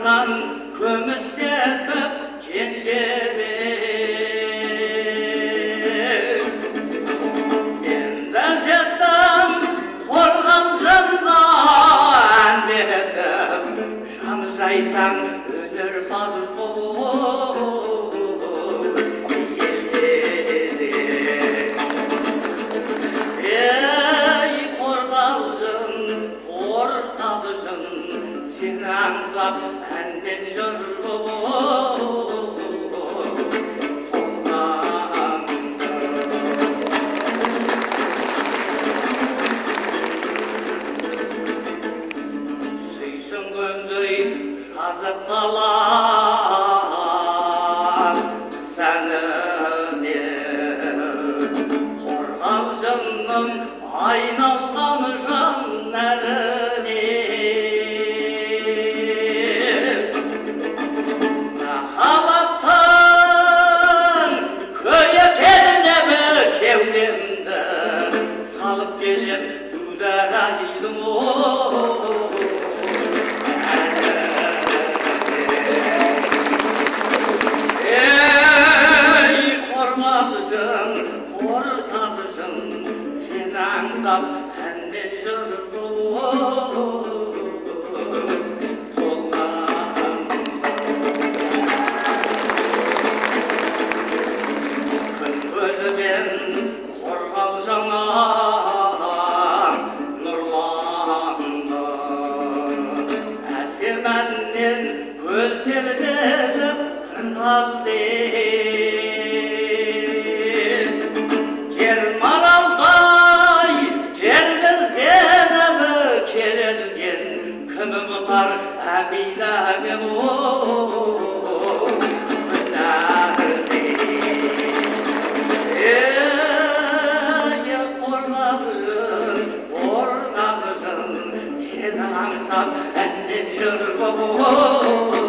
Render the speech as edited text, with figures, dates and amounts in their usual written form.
жатқан көміске көп кенжебек мен де жеттім қорғалжында әндетіп жан жайсаң өнерпаз болып ей қорғалжын сені аңсап әнден жыр болып сүйсінгендей жазып қалар сәніне қорғалжынның айналған жан нәріне махаббаттың көйекеніне кеудемді салып келем дударайдың ей қорғалжын қорғалжын сені аңсап әнден жыр күн көзімен қорғалжыңа нұрланды әсем әннен көз тербетіп қырғалды кермаралдай тергізгенімі керілген кім ұмытар әбиләген қорғалжын сені аңсап әнден жыр болып